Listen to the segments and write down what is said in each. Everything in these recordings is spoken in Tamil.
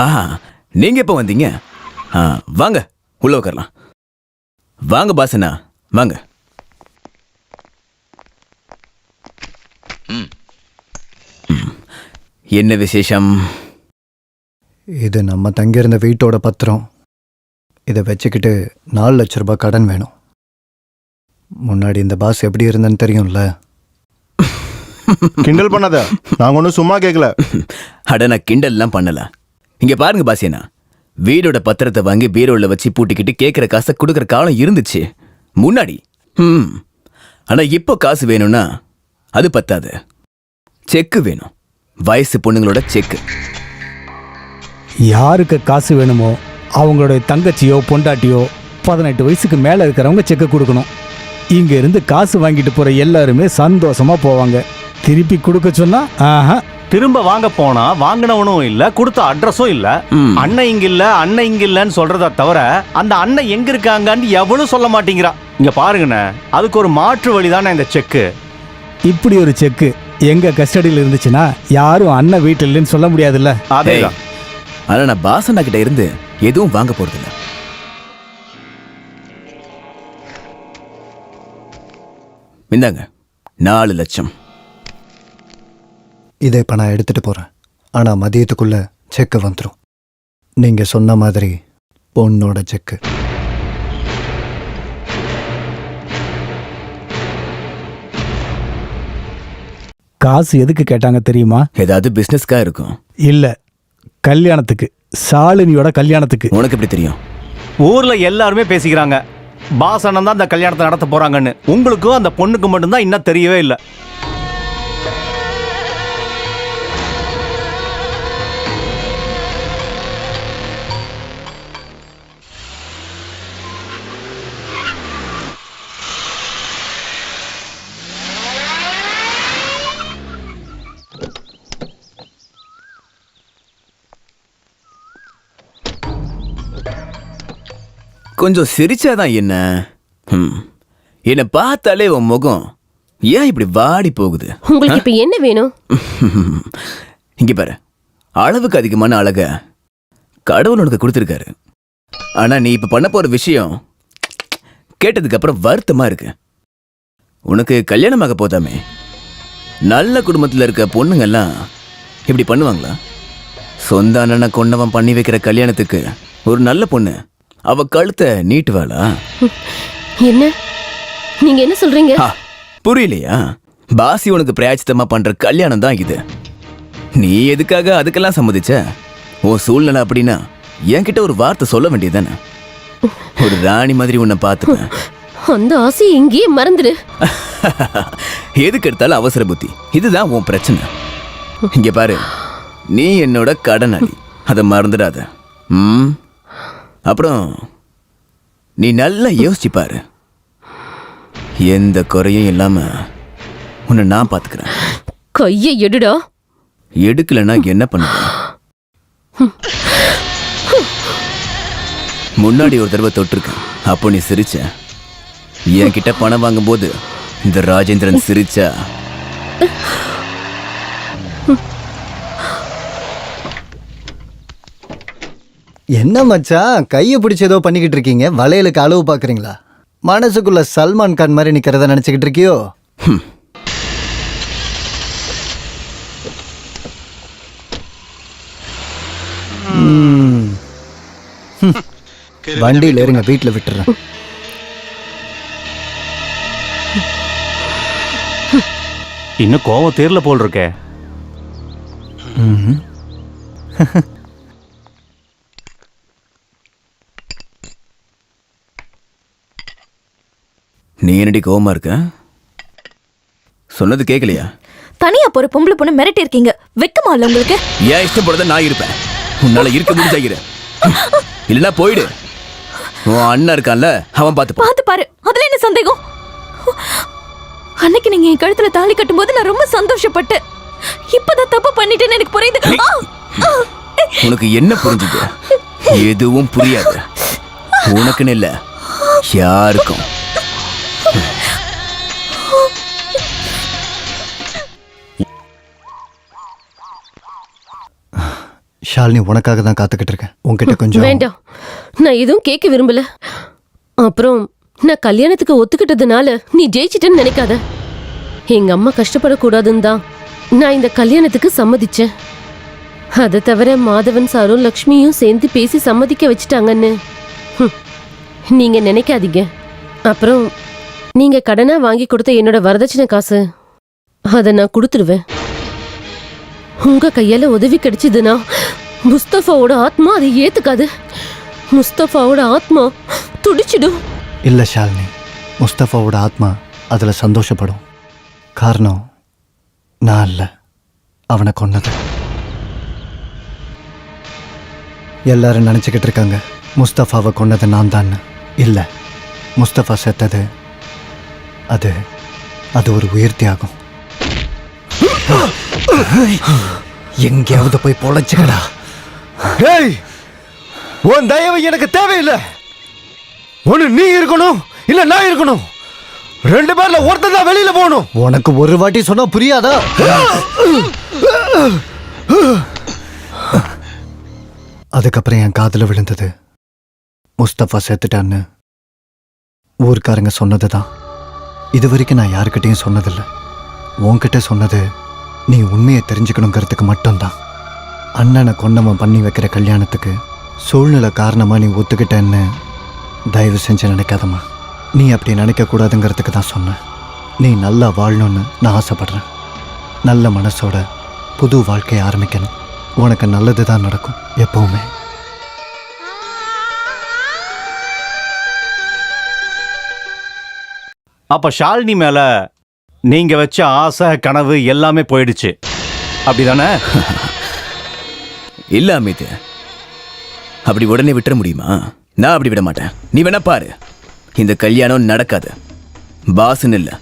ஆஹா, நீங்க எப்போ வந்தீங்க? வாங்க உள்ள உட்காரலாம். வாங்க பாசனா, வாங்க. என்ன விசேஷம்? இது நம்ம தங்கியிருந்த வீட்டோட பத்திரம். இதை வச்சுக்கிட்டு 4 லட்ச ரூபாய் கடன் வேணும். முன்னாடி இந்த பாஸ் எப்படி இருந்தேன்னு தெரியும்ல. கிண்டல் பண்ணாத, நாங்க ஒன்றும் சும்மா கேட்கல. அட நான் கிண்டல்லாம் பண்ணல. இங்க பாருங்க பாசியனா, வீடோட பத்திரத்தை வாங்கி பீரோல வச்சு பூட்டிக்கிட்டு கேட்கிற காசை கொடுக்குற காலம் இருந்துச்சு முன்னாடி. ஆனா இப்போ காசு வேணும்னா அது பத்தாது, செக்கு வேணும். வயசு பொண்ணுங்களோட செக்கு. யாருக்கு காசு வேணுமோ அவங்களுடைய தங்கச்சியோ பொண்டாட்டியோ 18 வயசுக்கு மேல இருக்கிறவங்க செக்கு கொடுக்கணும். இங்க இருந்து காசு வாங்கிட்டு போற எல்லாருமே சந்தோஷமா போவாங்க. திருப்பி கொடுக்க சொன்னா திரும்ப வாங்க போனா வாங்கினவனும் இல்ல, கொடுத்த அட்ரஸும் இல்ல. அண்ணன் இங்க இல்ல, அண்ணன் இங்க இல்லன்னு சொல்றத தவிர அந்த அண்ணன் எங்க இருக்காங்கன்னு எவனும் சொல்ல மாட்டேங்கிறான். இங்க பாருங்கண்ணே, அதுக்கு ஒரு மாற்று வழிதானே இந்த செக்கு. இப்படி ஒரு செக்கு எங்க கஸ்டடியில் இருந்துச்சுன்னா யாரும் அண்ணன் வீட்டில் இல்லைன்னு சொல்ல முடியாதுல்ல. அதேதான். ஆனா நான் பாசனா கிட்ட இருந்து எதுவும் வாங்க போறதில்ல. இந்தாங்க 4 லட்சம். இதை இப்போ நான் எடுத்துட்டு போறேன். ஆனா மதியத்துக்குள்ள செக்கு வந்துடும். நீங்க சொன்ன மாதிரி பொண்ணோட செக்கு. காசு எதுக்கு கேட்டாங்க தெரியுமா? ஏதாவது பிசினஸ்க்கா இருக்கும். இல்ல, கல்யாணத்துக்கு. சாலினியோட கல்யாணத்துக்கு. உனக்கு எப்படி தெரியும்? ஊர்ல எல்லாருமே பேசிக்கிறாங்க பாஸ் அண்ணன் தான் அந்த கல்யாணத்தை நடத்த போறாங்கன்னு. உங்களுக்கும் அந்த பொண்ணுக்கு மட்டும்தான் இன்னும் தெரியவே இல்லை. கொஞ்சம் சிரிச்சாதான் என்ன? என்ன பார்த்தாலே உன் முகம் ஏன் இப்படி வாடி போகுது? உங்களுக்கு இப்ப என்ன வேணும்? இங்க பாரு, அளவுக்கு அதிகமான அழக கடவுள் உனக்கு கொடுத்துருக்காரு. ஆனா நீ இப்ப பண்ண போற விஷயம் கேட்டதுக்கு அப்புறம் வருத்தமா இருக்கு. உனக்கு கல்யாணமாக போதாமே. நல்ல குடும்பத்துல இருக்க பொண்ணுங்கெல்லாம் இப்படி பண்ணுவாங்களா? சொந்த அண்ணனை கொண்டவன் பண்ணி வைக்கிற கல்யாணத்துக்கு ஒரு நல்ல பொண்ணு அவ கழுத்தை நீட்டுவாளா? என்ன நீங்க என்ன சொல்றீங்க? புரியலையா? பாசி உனக்கு பிராயச்சித்தமா பண்ற கல்யாணம் தான் இது. நீ எதுக்காக அதுக்கெல்லாம் சம்மதிச்ச? உன் சூழ்நிலை அப்படின்னா என்கிட்ட ஒரு வார்த்தை சொல்ல வேண்டியதானே? ஒரு ராணி மாதிரி உன்னை பார்த்துப்பேன். அந்த ஆசை இங்கேயே மறந்துடு. எதுக்கு எடுத்தாலும் அவசர புத்தி, இதுதான் உன் பிரச்சனை. இங்க பாரு, நீ என்னோட கடனாளி, அதை மறந்துடாத. அப்புறம் நீ நல்லா யோசிச்சு பாரு. எந்த குறையும் இல்லாம உன்னை நான் பாத்துக்கிறேன். கையை எடுடா. எடுக்கலன்னா என்ன பண்ணுவேன்? முன்னாடி ஒரு தடவை தொட்டிருக்கேன், அப்போ நீ சிரிச்ச. என்கிட்ட பணம் வாங்கும் போது இந்த ராஜேந்திரன் சிரிச்சா. என்ன மச்சான், கையை பிடிச்சி ஏதோ பண்ணிக்கிட்டு இருக்கீங்க? வளையலுக்கு அளவு பார்க்குறீங்களா? மனசுக்குள்ள சல்மான் கான் மாதிரி நிற்கிறத நினச்சிக்கிட்டு இருக்கியோ? வண்டியில் இருங்க, வீட்டில் விட்டுறேன். இன்னும் கோவம் தேர்ல போல் இருக்கே. நீ என்னடி கோவமா இருக்க? சொன்னது கேட்கலையா? தனியா போற பொம்பளை பொண்ணு மிரட்டி இருக்கீங்க, வெக்கமா இல்ல உங்களுக்கு? ஏன் இஷ்டப்படுறத நான் இருப்பேன். உன்னால இருக்க முடிஞ்சாகிற, இல்லைன்னா போயிடு. உன் அண்ணன் இருக்கான்ல, அவன் பார்த்து பாரு. அதுல என்ன சந்தேகம்? அன்னைக்கு நீங்க என் கழுத்துல தாலி கட்டும் போது நான் ரொம்ப சந்தோஷப்பட்டேன். இப்பதான் தப்பு பண்ணிட்டேன்னு எனக்கு புரியுது. உனக்கு என்ன புரிஞ்சுது? எதுவும் புரியாது. உனக்குன்னு இல்ல, யாருக்கும். ஷாலினி உனக்காக தான் காத்துக்கிட்டு இருக்கேன். உன்கிட்ட கொஞ்சம் வேண்டாம், நான் எதுவும் கேட்க விரும்பல. அப்புறம் நான் கல்யாணத்துக்கு ஒத்துக்கிட்டதுனால நீ ஜெயிச்சிட்டேன்னு நினைக்காத. எங்க அம்மா கஷ்டப்படக்கூடாதுன்னு தான் நான் இந்த கல்யாணத்துக்கு சம்மதிச்சேன். அதை தவிர மாதவன் சாரும் லக்ஷ்மியும் சேர்ந்து பேசி சம்மதிக்க வச்சுட்டாங்கன்னு நீங்க நினைக்காதீங்க. அப்புறம் நீங்க கடனா வாங்கி கொடுத்த என்னோட வரதட்சணை காசு அதை நான் கொடுத்துருவேன். உங்க கையால உதவி கிடைச்சதுன்னா முஸ்தபாவோட ஆத்மா அதை ஏத்துக்காது. முஸ்தபாவோட ஆத்மா துடிச்சிடும். இல்லை ஷாலினி, முஸ்தபாவோட ஆத்மா அதில் சந்தோஷப்படும். காரணம் நான் இல்லை, அவனை கொன்னது. எல்லாரும் நினச்சிக்கிட்டு இருக்காங்க முஸ்தபாவை கொன்னது நான் தான். இல்லை, முஸ்தபா செத்தது அது ஒரு உயிர் தியாகம். எங்கேயாவது போய் பொழைச்சுக்கடா. டேய், உன் தயவு எனக்கு தேவையில்லை. ஒன்று நீ இருக்கணும், இல்லை நான் இருக்கணும். 2 பேர்ல ஒருத்தன் தான் வெளியில போகணும். உனக்கு ஒரு வாட்டி சொன்னா புரியாதா? அதுக்கப்புறம் என் காதுல விழுந்தது முஸ்தபா செத்துட்டான்னு ஊர்க்காரங்க சொன்னதுதான். இது வரைக்கும் நான் யாருக்கிட்டையும் சொன்னதில்லை. உன்கிட்ட சொன்னது நீ உண்மையை தெரிஞ்சுக்கணுங்கிறதுக்கு மட்டும்தான். அண்ணனை கொன்னவன் பண்ணி வைக்கிற கல்யாணத்துக்கு சூழ்நிலை காரணமா நீ ஒத்துக்கிட்டேன்னு தயவு செஞ்சு நினைக்காதம்மா. நீ அப்படி நினைக்கக்கூடாதுங்கிறதுக்கு தான் சொன்னேன். நீ நல்லா வாழணும்னு நான் ஆசைப்படுறேன். நல்ல மனசோட புது வாழ்க்கையை ஆரம்பிக்கணும். உனக்கு நல்லது தான் நடக்கும் எப்பவுமே. அப்ப ஷாலினி மேல நீங்க வச்ச ஆசை கனவு எல்லாமே போயிடுச்சு, அப்படிதானே? இல்ல அமித், அப்படி உடனே விட்டுற முடியுமா? நான் அப்படி விட மாட்டேன். நீ வேணா பாரு, இந்த கல்யாணம் நடக்காது. பாஸ்ன்னு இல்ல,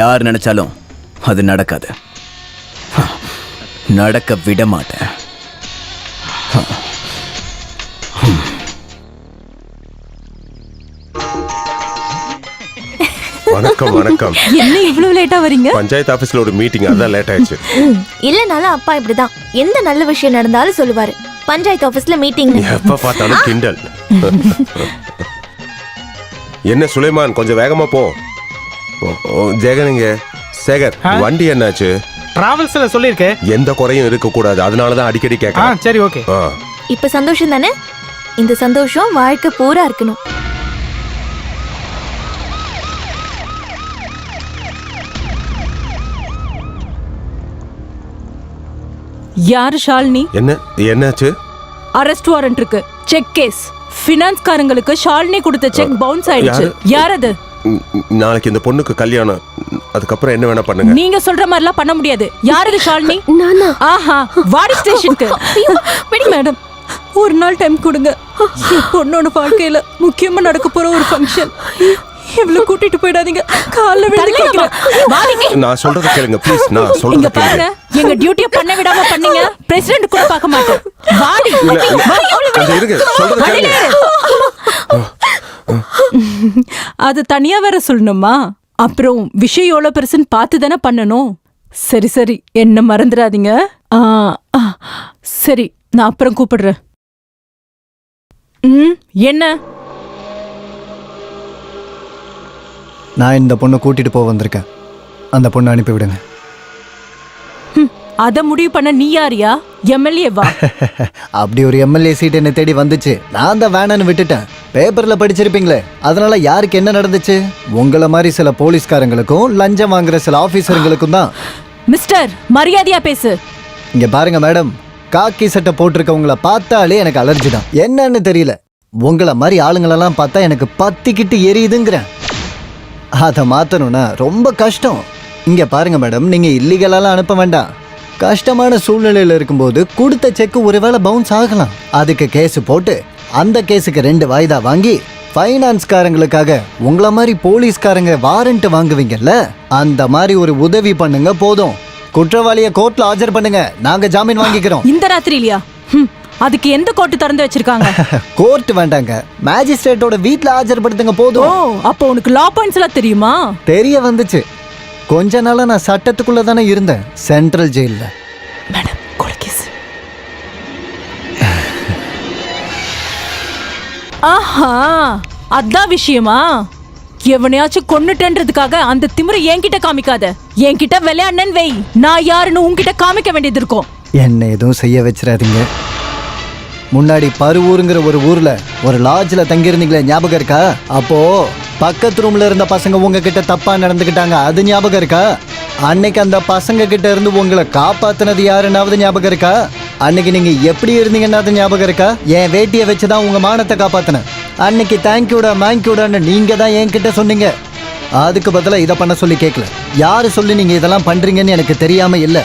யார் நினைச்சாலும் அது நடக்காது. நடக்க விட மாட்டேன். வணக்கம் வணக்கம். என்ன இவ்வளவு லேட்டா வரீங்க? பஞ்சாயத்து ஆபீஸ்ல ஒரு மீட்டிங், அதான் லேட் ஆயிடுச்சு. இல்லனாலும் அப்பா இப்படிதான் எந்த நல்ல விஷயம் நடந்தாலும் சொல்லுவாரு, பஞ்சாயத்து ஆபீஸ்ல மீட்டிங். எப்ப பார்த்தாலும் கிண்டல். என்ன சுலைமான், கொஞ்சம் வேகமா போ. ஜெகனுங்க, சேகர், வண்டி என்னாச்சு? டிராவல்ஸ்ல சொல்லிருக்கேன், எந்த குறையும் இருக்க கூடாது, அதனாலதான் அடிக்கடி கேட்கறேன். சரி ஓகே. இப்ப சந்தோஷம் தானே? இந்த சந்தோஷம் வாழ்க்கை பூரா இருக்கணும். யாரு ஷாலினி? என்னாச்சு? அரெஸ்ட் வாரண்ட் இருக்கு, செக் கேஸ். ஃபினான்ஸ்காரங்களுக்கு ஷாலினி கொடுத்த செக் பவுன்ஸ் ஆயிடுச்சு. யார் அது? நாளைக்கு இந்த பொண்ணுக்கு கல்யாணம், அதுக்கப்புறம் என்ன வேணா பண்ணுங்க. நீங்க சொல்ற மாதிரிலாம் பண்ண முடியாது. யாரு ஷாலினி? நானா? ஆஹா, வாடி ஸ்டேஷனுக்கு. மேடம், ஒரு நாள் டைம் கொடுங்க. என் பொண்ணோட வாழ்க்கையில முக்கியமா நடக்க போற ஒரு ஃபங்க்ஷன். இவ்வளவு கூட்டிட்டு போயிடாதீங்க, கால்ல விழுந்து கேக்குறேன். நான் சொல்றத கேளுங்க ப்ளீஸ். நான் இங்க சொல்றத பாருங்க, கேளுங்க. எங்க டியூட்டியை பண்ண விடாம பண்ணீங்க, பிரசிடென்ட் கூட பார்க்க மாட்டோம். வாடி. கொஞ்சம் இருங்க, சொல்றத கேளுங்க. அது தனியா வேற சொல்லணுமா? அப்புறம் விஷயம் எவ்வளவு பெருசுன்னு பார்த்து தானே பண்ணணும். சரி சரி, என்ன மறந்துடாதீங்க. சரி, நான் அப்புறம் கூப்பிடுறேன். என்ன? நான் இந்த பொண்ணை கூட்டிட்டு போக வந்திருக்கேன். அந்த பொண்ணை அனுப்பி விடுங்க. அத முடிவு பண்ண நீ யாரியா? எம்எல்ஏவா? அப்படி ஒரு எம்எல்ஏ சீட் என்ன தேடி வந்துச்சு, நான் தான் வேணான்னு விட்டுட்டேன். பேப்பர்ல படிச்சிருப்பீங்களே, அதனால யாருக்கு என்ன நடந்துச்சு? உங்களை மாதிரி சில போலீஸ்காரங்களுக்கும் லஞ்சம் வாங்குற சில ஆபீசருங்களுக்கும் தான். மிஸ்டர், மரியாதையா பேசு. இங்க பாருங்க மேடம், காக்கி சட்டை போட்டிருக்கவங்கள பார்த்தாலே எனக்கு அலர்ஜி தான். என்னன்னு தெரியல, உங்களை மாதிரி ஆளுங்களெல்லாம் பார்த்தா எனக்கு பத்திக்கிட்டு எரியுதுங்கிறேன். அதை மாற்றணும்னா ரொம்ப கஷ்டம். இங்க பாருங்க மேடம், நீங்க இல்லீகலாலாம் அனுப்ப வேண்டாம். கஷ்டமான சூழ்நிலையில் இருக்கும்போது கொடுத்த செக் ஒருவேளை பவுன்ஸ் ஆகலாம். அதுக்கு கேஸ் போட்டு அந்த கேஸுக்கு 2 வாய்தா வாங்கி ஃபைனான்ஸ்காரங்களுக்காக உங்களை மாதிரி போலீஸ்காரங்க வாரண்ட் வாங்குவீங்கல்ல, அந்த மாதிரி ஒரு உதவி பண்ணுங்க போதும். குற்றவாளியை கோர்ட்ல ஆஜர் பண்ணுங்க, நாங்க ஜாமீன் வாங்கிக்கிறோம். இந்த ராத்திரிலையா? அதுக்கு எந்த கோர்ட் திறந்து வச்சிருக்காங்க? கோர்ட் வேண்டாங்க, மேஜிஸ்ட்ரேட்டோட வீட்ல ஆஜர்படுத்துங்க போதும். அப்போ உனக்கு லா பாயிண்ட்ஸ் எல்லாம் தெரியுமா? தெரிய வந்துச்சு. கொஞ்ச நாளா நான் சட்டத்துக்குள்ள தானே இருந்தேன், சென்ட்ரல் ஜெயில்ல. மேடம், கொலைகேஸ். ஆஹா, அதான் விஷயமா? எவனையாச்சும் கொன்னுட்டேன்றதுக்காக அந்த திமிரை என்கிட்ட காமிக்காத. என்கிட்ட விளையாடுனேன்னு வை, நான் யாருன்னு உன்கிட்ட காமிக்க வேண்டியது இருக்கும். என்ன எதுவும் செய்ய வச்சிடாதீங்க. முன்னாடி பருவூருங்கிற ஒரு ஊர்ல ஒரு லாட்ஜ்ல தங்கியிருந்தீங்களே, ஞாபகம் இருக்கா? அப்போ பக்கத்து ரூம்ல இருந்த பசங்க உங்ககிட்ட தப்பா நடந்துக்கிட்டாங்க, அது ஞாபகம் இருக்கா? அன்னைக்கு அந்த பசங்க கிட்ட இருந்து உங்களை காப்பாத்தினது யாருன்னாவது ஞாபகம் இருக்கா? அன்னைக்கு நீங்க எப்படி இருந்தீங்கன்னாவது ஞாபகம் இருக்கா? என் வேட்டியை வச்சுதான் உங்க மானத்தை காப்பாத்தினேன். அன்னைக்கு தேங்க்யூடா மேங்க்யூடான்னு நீங்க தான் என்கிட்ட சொன்னீங்க. அதுக்கு பதிலா இதை பண்ண சொல்லி கேட்கல. யாரு சொல்லி நீங்க இதெல்லாம் பண்றீங்கன்னு எனக்கு தெரியாம இல்ல.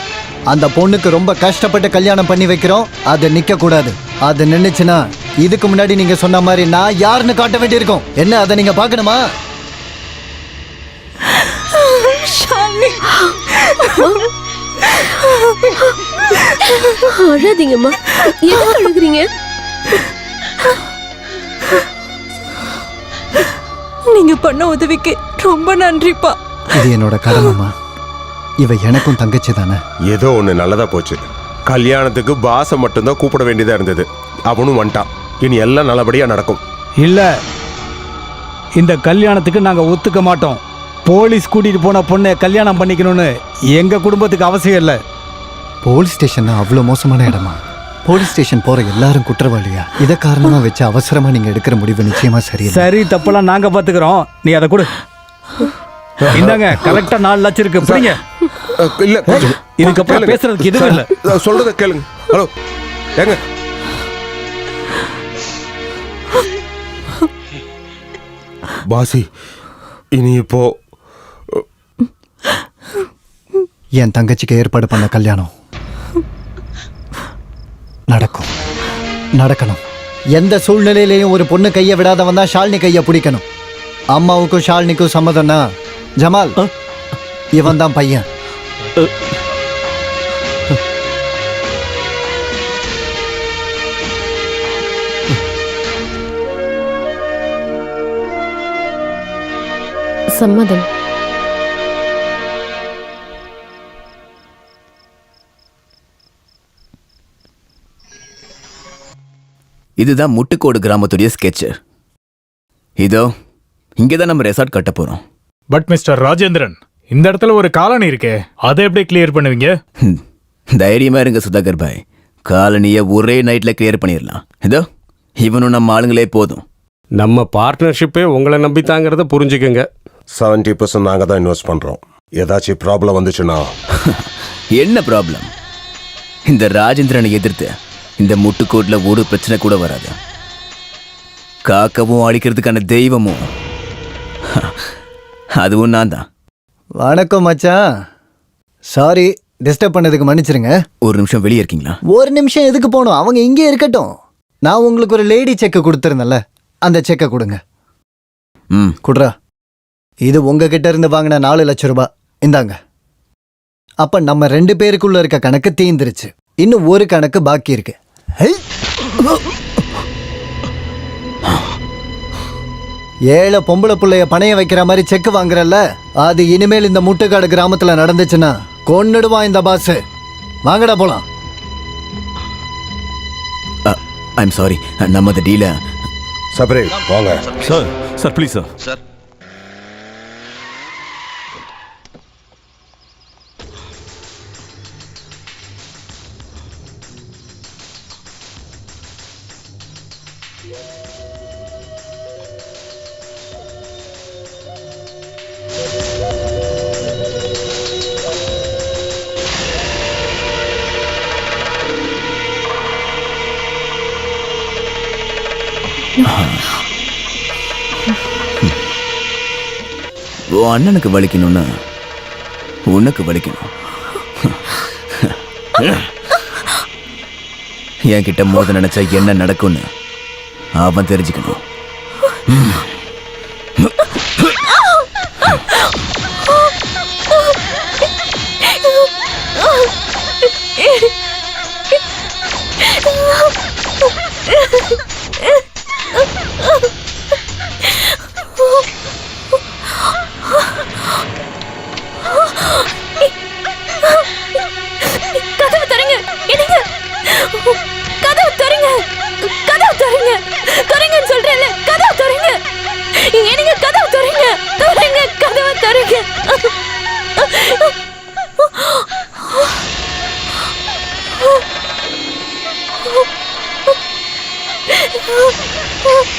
அந்த பொண்ணுக்கு ரொம்ப கஷ்டப்பட்டு கல்யாணம் பண்ணி வைக்கிறோம், அது நிக்க கூடாது. அது நின்னுச்சுன்னா இதுக்கு முன்னாடி நீங்க சொன்ன மாதிரி நான் யாருன்னு காட்ட வேண்டியிருக்கும். என்ன அதை நீங்க பார்க்கணுமா? அழாதீங்கம்மா, எதுக்கு அழுகுறீங்க? நீங்க பண்ண உதவிக்கு ரொம்ப நன்றிப்பா. இது என்னோட கடமைமா. இவ எனக்கும் தங்கச்சி தானே. ஏதோ ஒன்று நல்லதா போச்சு. கல்யாணத்துக்கு பாசை மட்டும்தான் கூப்பிட வேண்டியதா இருந்தது. அவனும் வந்துட்டான். இனி எல்லாம் நல்லபடியா நடக்கும். இல்ல, இந்த கல்யாணத்துக்கு நாங்க ஒத்துக்க மாட்டோம். போலீஸ் கூட்டிட்டு போன பொண்ணை கல்யாணம் பண்ணிக்கணும்னு எங்க குடும்பத்துக்கு அவசியம் இல்லை. போலீஸ் ஸ்டேஷன் அவ்வளோ மோசமான இடமா? போலீஸ் ஸ்டேஷன் போற எல்லாரும் குற்றவாளியா? இதை காரணமா வச்சு அவசரமா நீங்க எடுக்கிற முடிவு நிச்சயமா சரியில்லை. சரி, தப்பெல்லாம் நாங்க பாத்துக்கிறோம், நீ அதை கொடு. இந்தாங்க, கரெக்டா 4 லட்சம் இருக்கு, புரியுங்க. இல்ல, இதுக்கப்புறம் பேசுறதுக்கு எதுவும் இல்லை. சொல்றத கேளுங்க. ஹலோ, ஏங்க, பாசி, இனி இப்போ என் தங்கச்சிக்கு ஏற்பாடு பண்ண கல்யாணம் நடக்கணும். எந்த சூழ்நிலையிலையும் ஒரு பொண்ணு கையை விடாதவன் தான் ஷாலினி கையை பிடிக்கணும். அம்மாவுக்கும் ஷாலினிக்கும் சம்மதம்னா ஜமால் இவன் தான் பையன். சம்மதம். இதுதான் முட்டுக்கோடு கிராமத்துடைய ஸ்கெட்ச். இதோ இங்கேதான் நம்ம ரெசார்ட் கட்ட போறோம். பட் மிஸ்டர் ராஜேந்திரன், இந்த இடத்துல ஒரு காலனி இருக்கே, அதை எப்படி கிளியர் பண்ணுவீங்க? தைரியமா இருங்க சுதாகர் பாய், காலனியை ஒரே நைட்ல கிளியர் பண்ணிடலாம். இதோ இவனும் நம்ம ஆளுங்களே போதும். நம்ம பார்ட்னர்ஷிப்பே உங்களை நம்பித்தாங்கிறத புரிஞ்சுக்கங்க. 70% நாங்கள் தான் இன்வெஸ்ட் பண்ணுறோம். ஏதாச்சும் ப்ராப்ளம் வந்துச்சுன்னா என்ன ப்ராப்ளம்? இந்த ராஜேந்திரனை எதிர்த்து இந்த முட்டுக்கோட்டில் ஒரு பிரச்சனை கூட வராது. காக்கவும் அடிக்கிறதுக்கான தெய்வமும் அதுவும் நான் தான். வணக்கம் மச்சான். சாரி, டிஸ்டர்ப் பண்ணதுக்கு மன்னிச்சிருங்க. ஒரு நிமிஷம் வெளியே இருக்கீங்களா? ஒரு நிமிஷம் எதுக்கு போகணும்? அவங்க இங்கே இருக்கட்டும். நான் உங்களுக்கு ஒரு லேடி செக்கை கொடுத்துருந்தேன்ல, அந்த செக்கை கொடுங்க. குட்ரா, இது உங்ககிட்ட இருந்து வாங்கின 4 லட்சம் ரூபாய். இந்தாங்க. அப்ப நம்ம 2 பேருக்குள்ள இருக்க கணக்கு தீந்துருச்சு. இன்னும் ஒரு கணக்கு பாக்கி இருக்கு. ஏழை பொம்பளை பிள்ளைய பணைய வைக்கிற மாதிரி செக் வாங்குறல்ல, அது இனிமேல் இந்த முட்டுக்காடு கிராமத்துல நடந்துச்சுன்னா கொன்னுடுவான் இந்த பாஸ். வாங்கடா போலாம். ஐம் சாரி, நம்ம அந்த டீல சபரே வாங்க. Sir please sir. உன் அண்ணனுக்கு வலிக்கணும்னா உனக்கு வலிக்கணும். என்கிட்ட மோத நினைச்சா என்ன நடக்கும்னு அவன் தெரிஞ்சுக்கணும். கதவு தரங்க, என்னங்க? கதவு தரங்க, கதவு தரங்க, தரங்கன்னு சொல்றேன்ல. வேண்டாம்